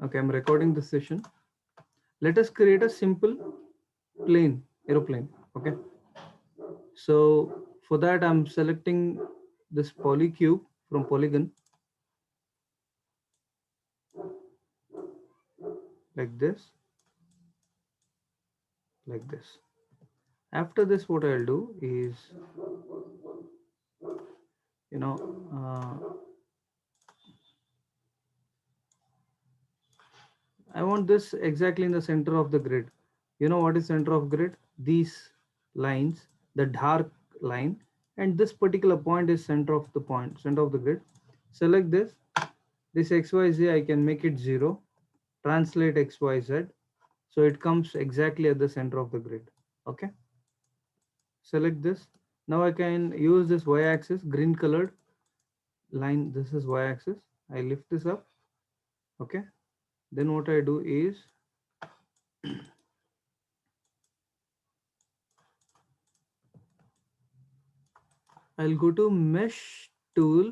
Okay, I'm recording the session. Let us create a simple plane, aeroplane. Okay. So for that, I'm selecting this polycube from polygon like this, like this. After this, what I'll do is, you know, I want this exactly in the center of the grid. You know what is center of grid? These lines, the dark line, and this particular point is center of the point, center of the grid. Select this XYZ, I can make it 0, translate XYZ. So it comes exactly at the center of the grid. Okay. Select this. Now I can use this Y-axis, green colored line. This is Y-axis. I lift this up. Okay. Then what I do is I'll go to mesh tool.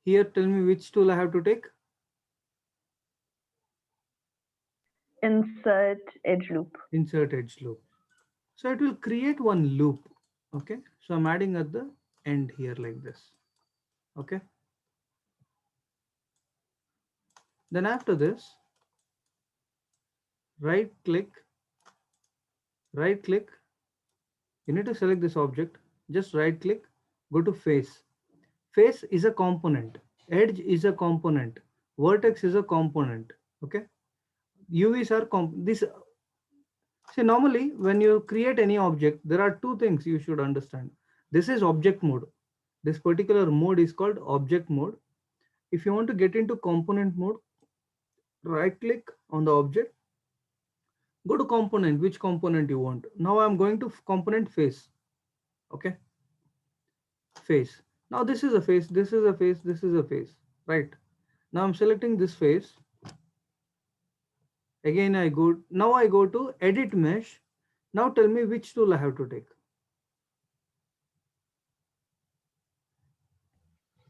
Here, tell me which tool I have to take. Insert edge loop. Insert edge loop. So it will create one loop. Okay. So I'm adding at the end here like this. Okay. Then after this, right click. You need to select this object. Just right click. Go to face. Face is a component. Edge is a component. Vertex is a component. Okay. UVs are this. See, normally when you create any object, there are two things you should understand. This is object mode. This particular mode is called object mode. If you want to get into component mode, right click on the object, go to component, which component you want. Now I'm going to component face. Okay. Face. Now this is a face, this is a face, this is a face. Right. Now I'm selecting this face. Again, now I go to edit mesh. Now tell me which tool I have to take.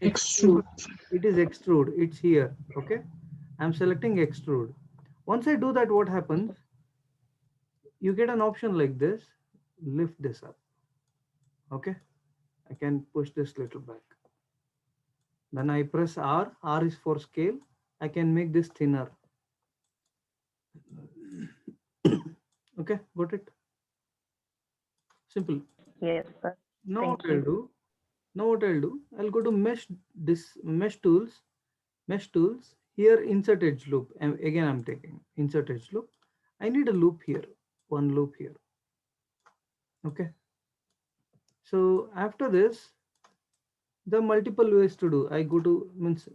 Extrude. It is extrude. It's here. Okay. I'm selecting extrude. Once I do that, what happens? You get an option like this. Lift this up. Okay. I can push this little back. Then I press R. R is for scale. I can make this thinner. Okay. Got it? Simple. Yes, sir. Now what Thank I'll you. do? Now what I'll do? I'll go to mesh tools. Mesh tools. Here insert edge loop. And again I'm taking insert edge loop. I need a loop here. One loop here. Okay. So after this, the multiple ways to do. I go to means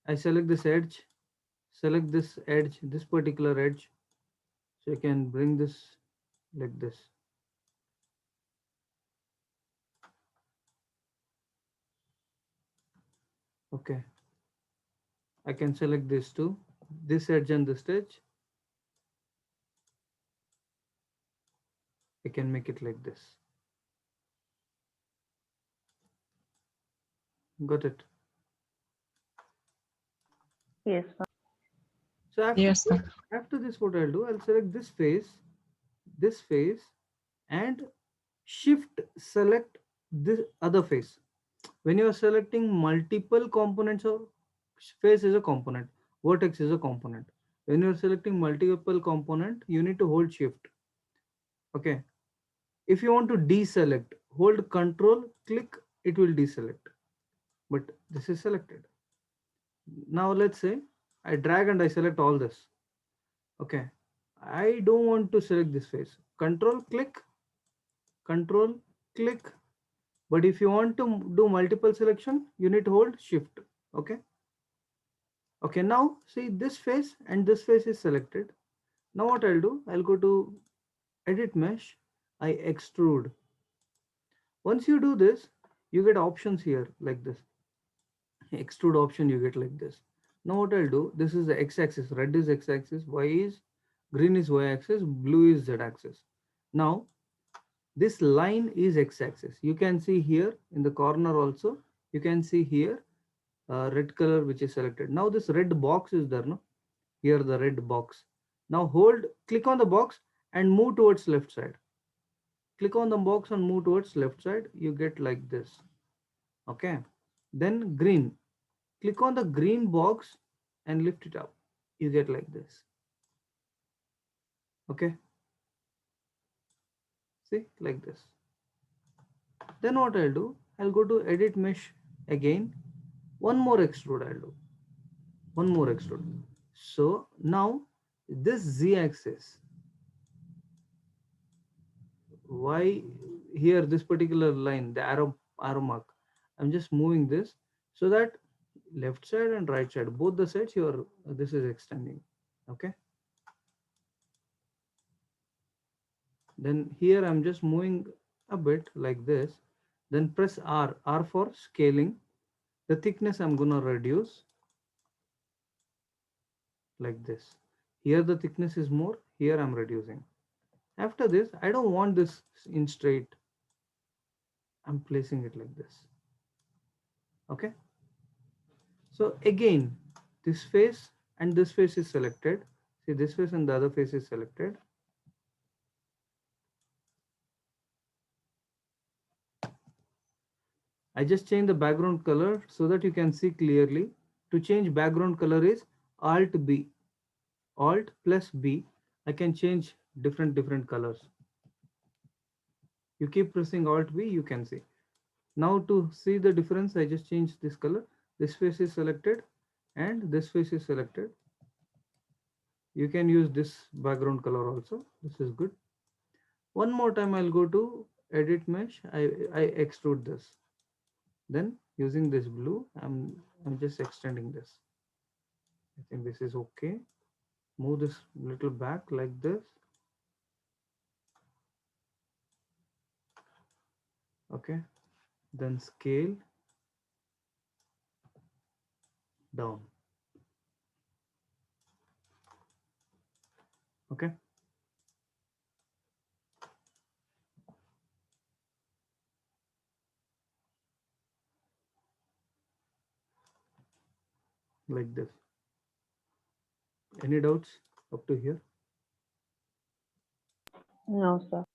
I select this edge, select this edge, this particular edge. So I can bring this like this. Okay. I can select this too. This edge and this edge. I can make it like this. Got it. Yes, sir. So Yes, sir. after this, what I'll do, I'll select this face, and shift select this other face. When you are selecting multiple components of face is a component, vertex is a component. When you are selecting multiple component, you need to hold shift. Okay. If you want to deselect, hold control, click, it will deselect. But this is selected. Now let's say I drag and I select all this. Okay. I don't want to select this face. Control click. But if you want to do multiple selection, you need to hold shift. Okay. Okay. Now see this face and this face is selected. Now what I'll do, I'll go to edit mesh. I extrude. Once you do this, you get options here like this. Extrude option you get like this. Now what I'll do, this is the x-axis, red is x-axis, green is y-axis, blue is z-axis. Now this line is x-axis. You can see here in the corner also, you can see here red color which is selected. Now this red box is there, no? Here the red box. Now hold, click on the box and move towards left side. Click on the box and move towards left side. You get like this. Okay. Then green. Click on the green box and lift it up. You get like this. Okay. See, like this. Then what I'll do, I'll go to edit mesh again. One more extrude I'll do. One more extrude. So now this Z axis, why here this particular line, the arrow mark, I'm just moving this so that left side and right side, both the sides your this is extending. Okay. Then here I'm just moving a bit like this. Then press R for scaling. The thickness I'm gonna reduce like this. Here the thickness is more, here I'm reducing. After this, I don't want this in straight. I'm placing it like this. Okay. So again, this face and this face is selected. See, this face and the other face is selected. I just change the background color so that you can see clearly. To change background color is Alt B. Alt plus B. I can change different colors. You keep pressing Alt B, you can see. Now to see the difference, I just change this color. This face is selected and this face is selected. You can use this background color also. This is good. One more time I'll go to edit mesh. I extrude this. Then using this blue, I'm just extending this. I think this is okay. Move this little back like this. Okay. Then scale down. Okay. Like this. Any doubts up to here? No, sir.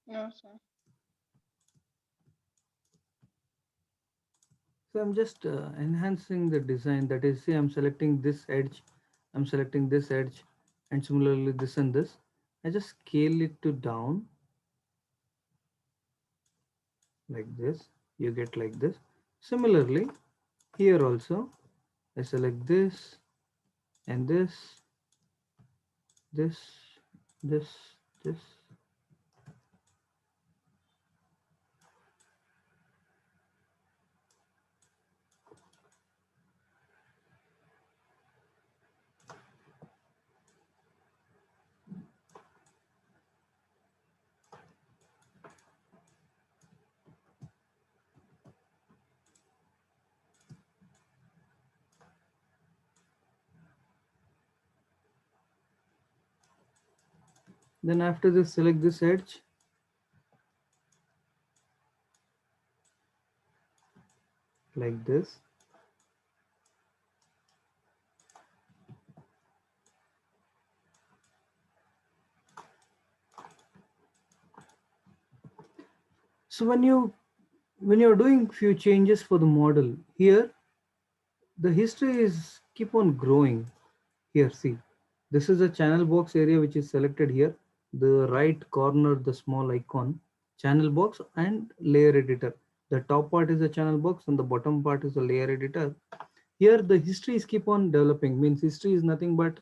No, sir. So I'm just enhancing the design. That is, see, I'm selecting this edge, I'm selecting this edge, and similarly this and this. I just scale it to down like this. You get like this. Similarly, here also, I select this and this, this, this. Then after this, select this edge. Like this. So when you're doing few changes for the model here, the history is keep on growing. Here, see, this is a channel box area which is selected here. The right corner, the small icon, channel box and layer editor. The top part is a channel box and the bottom part is a layer editor. Here the history is keep on developing. Means history is nothing but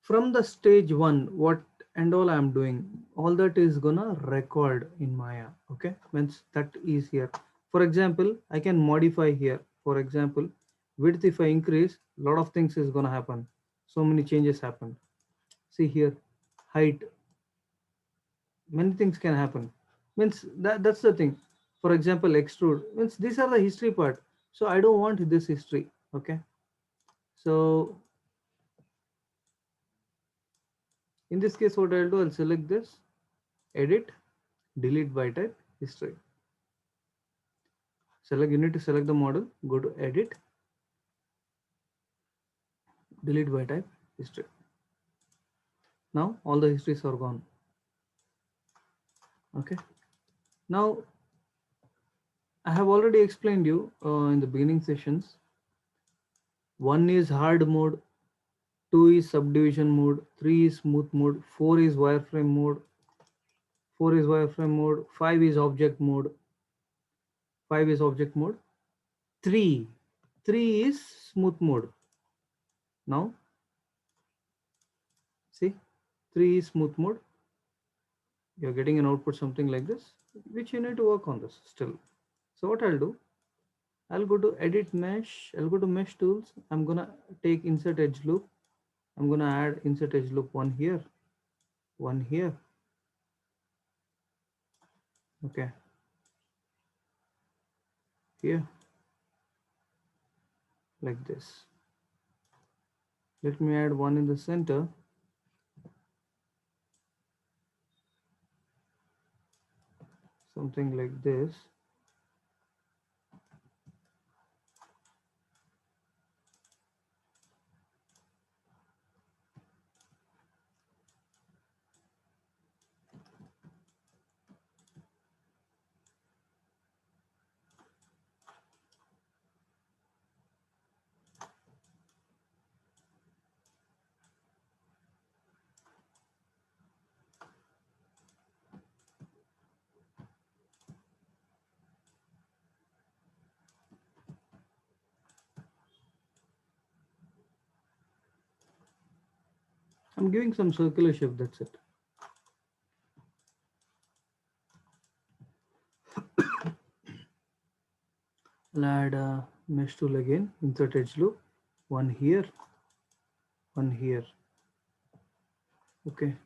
from the stage one, what and all I'm doing, all that is gonna record in Maya. Okay, means that is here. For example, I can modify here. For example, width if I increase, a lot of things is gonna happen. So many changes happen. See here, height, many things can happen. Means that's the thing. For example, extrude means these are the history part. So I don't want this history. Okay, so in this case, what I'll do, I'll select this, edit, delete by type, history. Select, you need to select the model, go to edit, delete by type history. Now all the histories are gone. Okay. Now I have already explained you in the beginning sessions. One is hard mode, two is subdivision mode, three is smooth mode, four is wireframe mode, five is object mode, three is smooth mode. Now see, three is smooth mode. You're getting an output something like this, which you need to work on this still. So what I'll do, I'll go to edit mesh, I'll go to mesh tools, I'm gonna take insert edge loop, I'm gonna add insert edge loop one here, okay, here, like this. Let me add one in the center, something like this. I'm giving some circular shape, that's it. I'll add a mesh tool again, insert edge loop, one here, okay.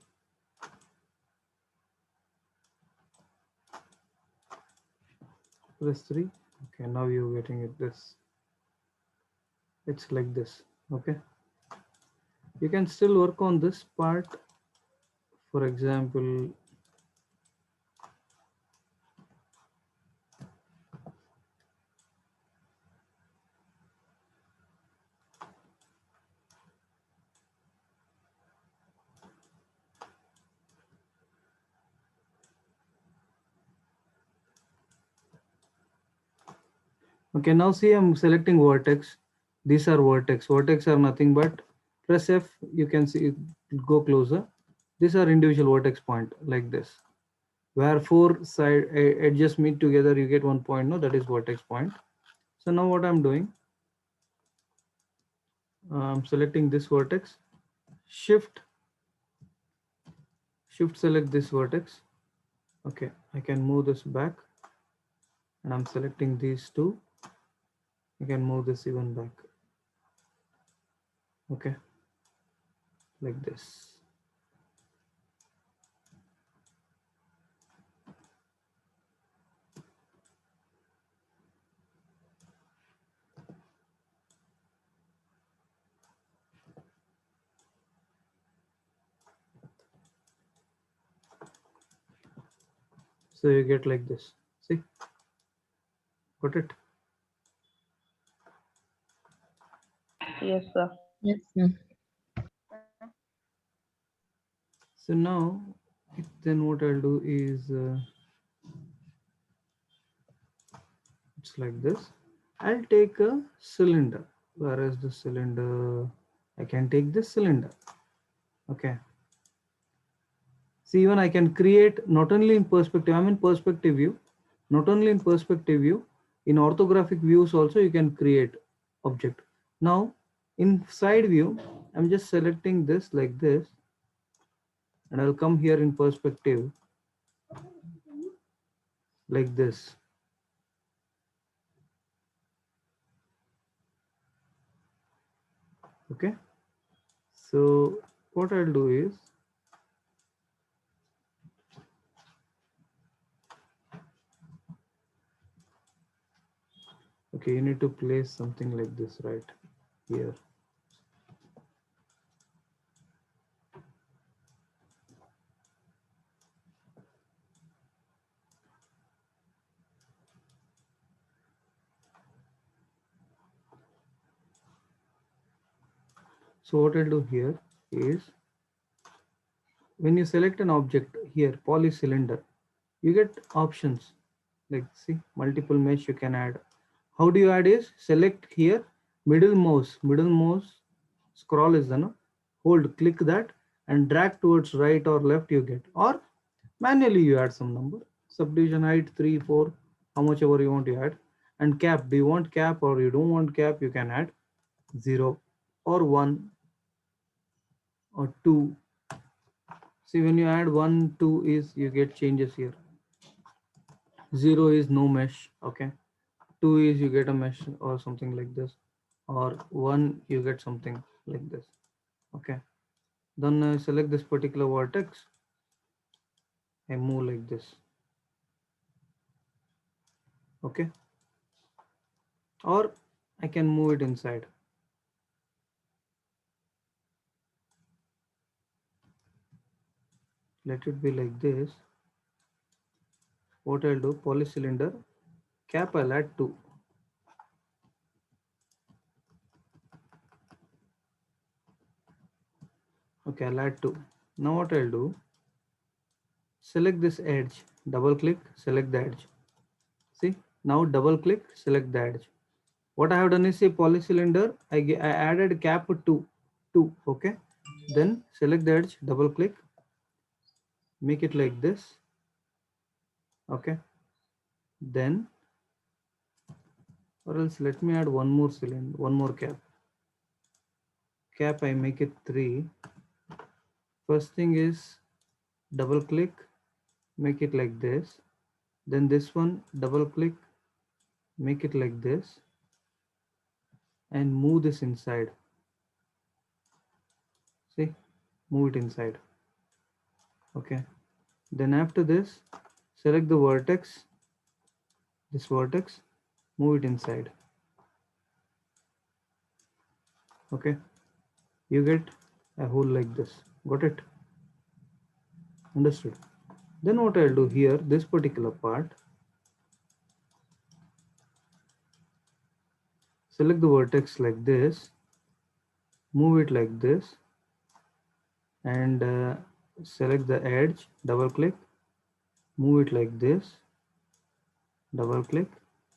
Press 3, okay, now you're getting it this. It's like this, okay. You can still work on this part. For example, okay, now see I'm selecting vertex. These are vertex. Vertex are nothing but, press F, you can see it, go closer. These are individual vertex point like this. Where four side edges meet together, you get 1 point. No, that is vertex point. So now what I'm doing, I'm selecting this vertex, shift select this vertex. Okay, I can move this back, and I'm selecting these two. I can move this even back. Okay, like this. So you get like this. See, got it? Yes, sir. Yes, sir. So now, then what I'll do is, it's like this. I'll take a cylinder. Where is the cylinder? I can take this cylinder. Okay. See, even I can create not only in perspective, I'm in perspective view, not only in perspective view, in orthographic views also you can create object. Now, in side view, I'm just selecting this like this, and I'll come here in perspective like this. Okay. So what I'll do is, okay, you need to place something like this right here. So what I'll do here is, when you select an object here, polycylinder, you get options like, see, multiple mesh you can add. How do you add is, select here, middle mouse scroll is the, no, hold, click that and drag towards right or left you get, or manually you add some number, subdivision height 3 4, how much ever you want to add. And cap, do you want cap or you don't want cap, you can add 0 or 1 or 2. See, when you add 1 2 is, you get changes here. 0 is no mesh, okay. 2 is you get a mesh or something like this, or 1 you get something like this, okay. Then I select this particular vertex, I move like this, okay, or I can move it inside. Let it be like this. What I'll do, polycylinder, cap I'll add 2. Okay, I'll add 2. Now what I'll do, select this edge, double click, select the edge. See, now double click, select the edge. What I have done is, say, polycylinder, I added cap 2, okay. Then select the edge, double click, make it like this, okay. Then, or else let me add one more cylinder, one more cap. Cap I make it 3. First thing is, double click, make it like this. Then this one, double click, make it like this, and move this inside. See, move it inside, okay. Then after this, select the vertex, this vertex, move it inside, okay. You get a hole like this. Got it? Understood? Then what I'll do here, this particular part, select the vertex like this, move it like this, and select the edge, double click, move it like this, double click,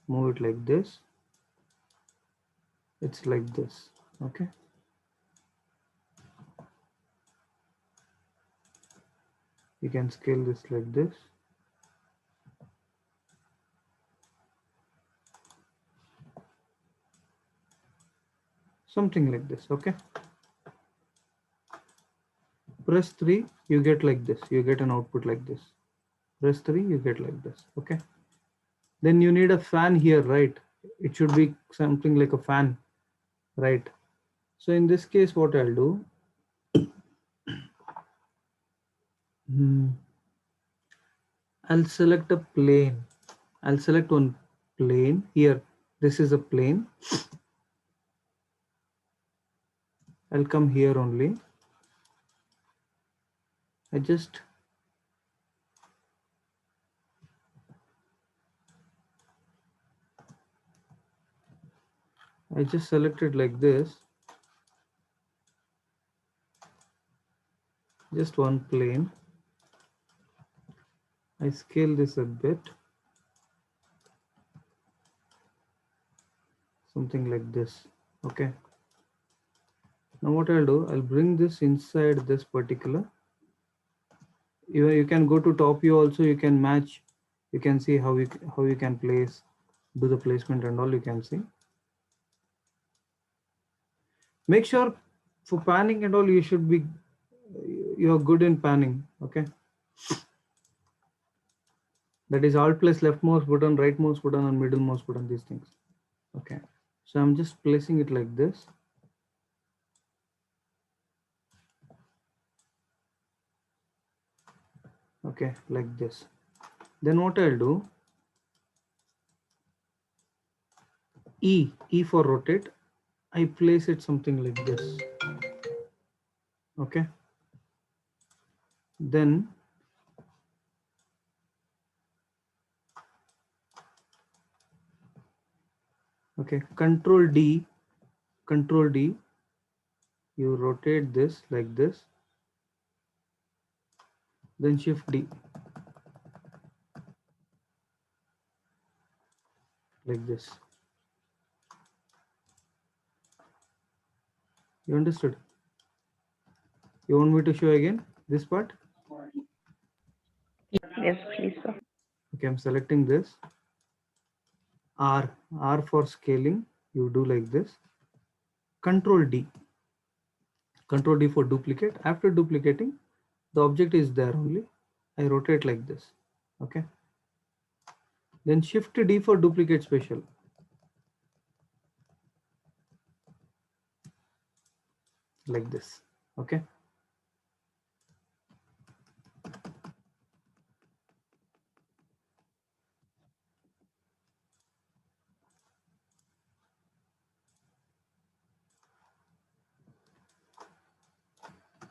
move it like this. It's like this, okay. You can scale this like this. Something like this, okay. Press 3, you get like this, you get an output like this. Press 3, you get like this, okay. Then you need a fan here, right? It should be something like a fan, right? So in this case, what I'll do, I'll select a plane. I'll select one plane here. This is a plane. I'll come here only. I just select it like this. Just one plane. I scale this a bit. Something like this. Okay. Now what I'll do, I'll bring this inside this particular. You can go to top view also, you can match, you can see how you can place, do the placement and all, you can see. Make sure for panning and all, you're good in panning, okay. That is alt plus left mouse button, right mouse button, and middle mouse button, these things, okay. So I'm just placing it like this. Okay, like this. Then what I'll do, E for rotate, I place it something like this, okay. Then okay, control D, you rotate this like this, then shift D like this. You understood? You want me to show again this part? Yes, please, sir. Okay, I'm selecting this. R for scaling, you do like this. Control D. Control D for duplicate. After duplicating, the object is there only. I rotate like this. Okay. Then shift D for duplicate special. Like this. Okay.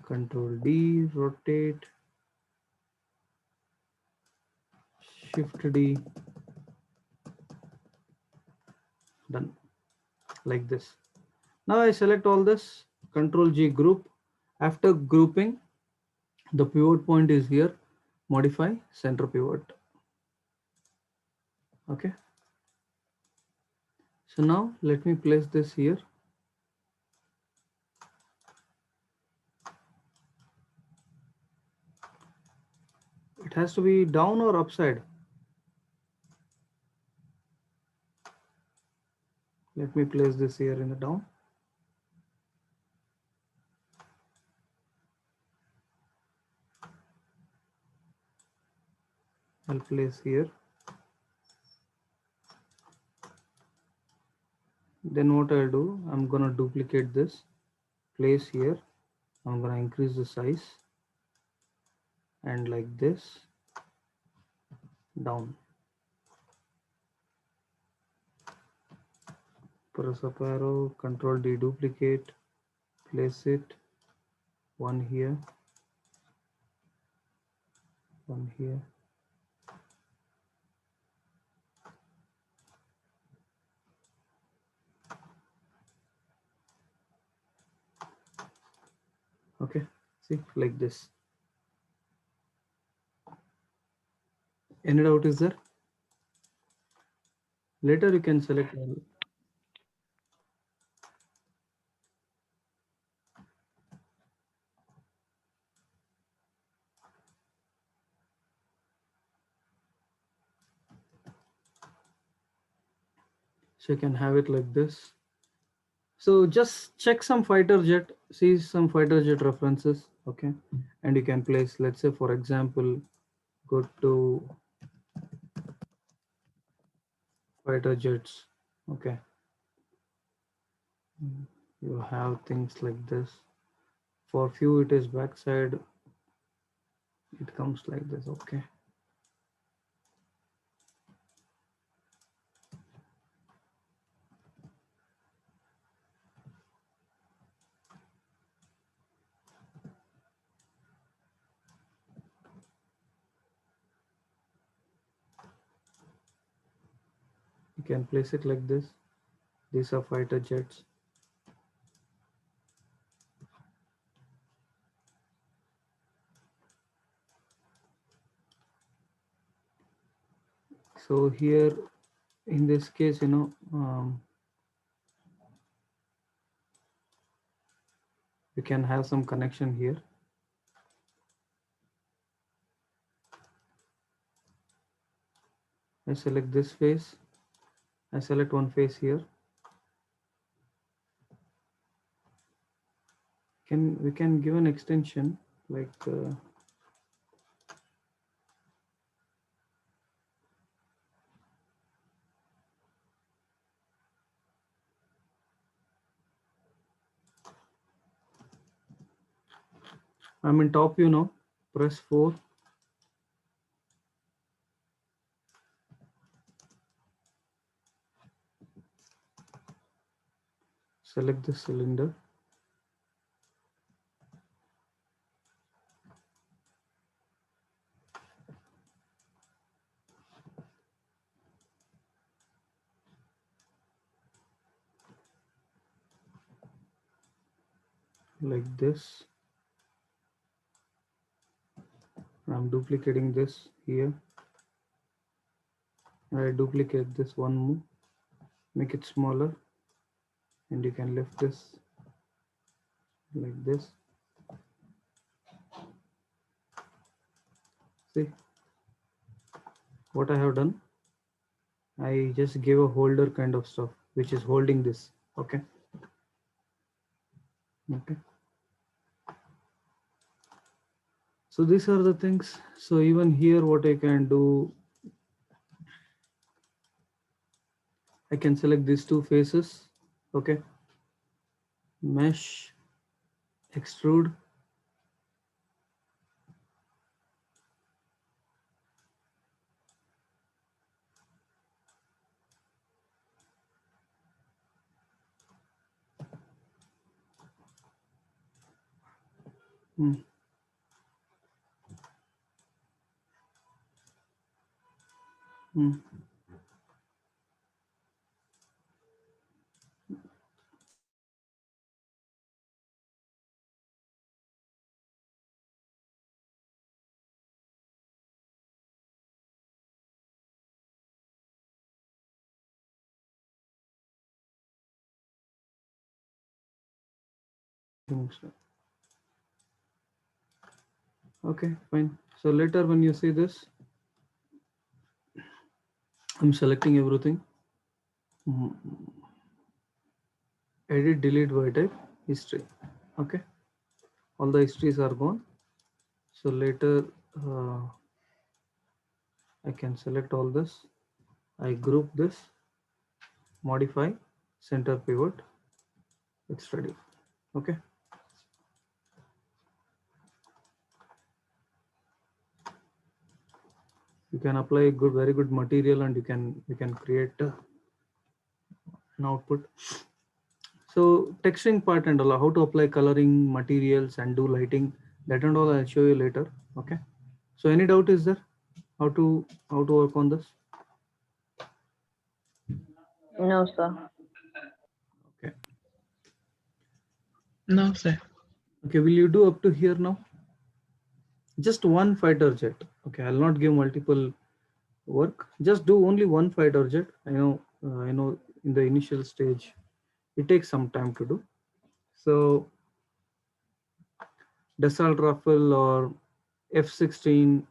Control D, rotate, shift D, done. Like this. Now I select all this, Control G, group. After grouping, the pivot point is here. Modify center pivot. Okay. So now let me place this here. It has to be down or upside. Let me place this here in the down. I'll place here. Then what I'll do, I'm gonna duplicate this, place here. I'm gonna increase the size and like this, down. Press up arrow, Control D, duplicate, place it, one here, one here. Okay, see, like this. Any doubt is there? Later you can select all. So you can have it like this. So just check some fighter jet, see some fighter jet references, okay? And you can place, let's say for example, go to fighter jets, okay? You have things like this. For few it is backside, it comes like this, okay? You can place it like this. These are fighter jets. So here, in this case, you can have some connection here. I select this face. I select one face here. We can give an extension like I'm in top view now. Press 4. Select the cylinder. like this. I'm duplicating this here. I duplicate this one more, make it smaller, and you can lift this like this. See what I have done? I just gave a holder kind of stuff which is holding this. Okay. Okay. So these are the things. So even here, what I can do, I can select these two faces. Okay. Mesh, extrude. Hmm. Hmm. Okay, fine. So later when you see this, I'm selecting everything. Hmm. Edit, delete, by type, history. Okay, all the histories are gone. So later I can select all this. I group this, modify, center pivot. It's ready. Okay. You can apply good, very good material, and you can create an output. So texturing part and all, how to apply coloring materials and do lighting, that and all I'll show you later. Okay. So any doubt is there? How to work on this? No, sir. Okay. No, sir. Okay. Will you do up to here now? Just one fighter jet. Okay. I'll not give multiple work. Just do only one fighter jet. I know in the initial stage, it takes some time to do. So Dassault Rafale or F-16,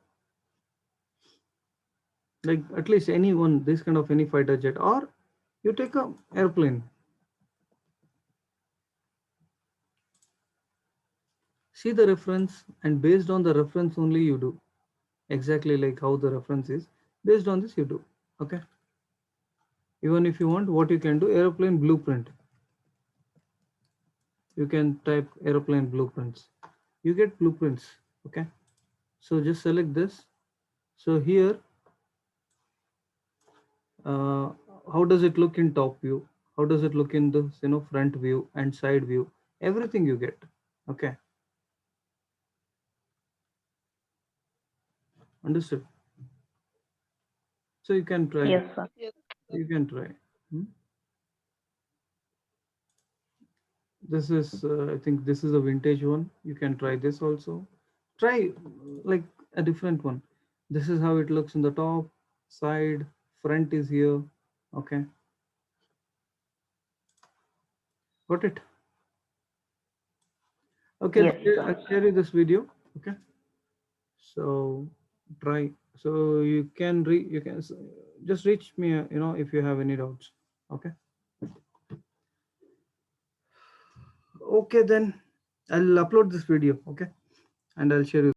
like at least any one, this kind of any fighter jet, or you take a airplane. See the reference, and based on the reference only you do. Exactly like how the reference is. Based on this you do. Okay. Even if you want, what you can do, airplane blueprint. You can type airplane blueprints. You get blueprints. Okay. So just select this. So here, uh, how does it look in top view? How does it look in the front view and side view? Everything you get. Okay. Understood. So you can try. Yes, sir. Yes. You can try. Hmm? This is, I think this is a vintage one. You can try this also. Try like a different one. This is how it looks in the top, side, front is here. Okay. Got it. Okay. Yes, sir. I'll share you this video. Okay. So try. So you can just reach me, if you have any doubts. Okay. Okay, then I'll upload this video. Okay. And I'll share you.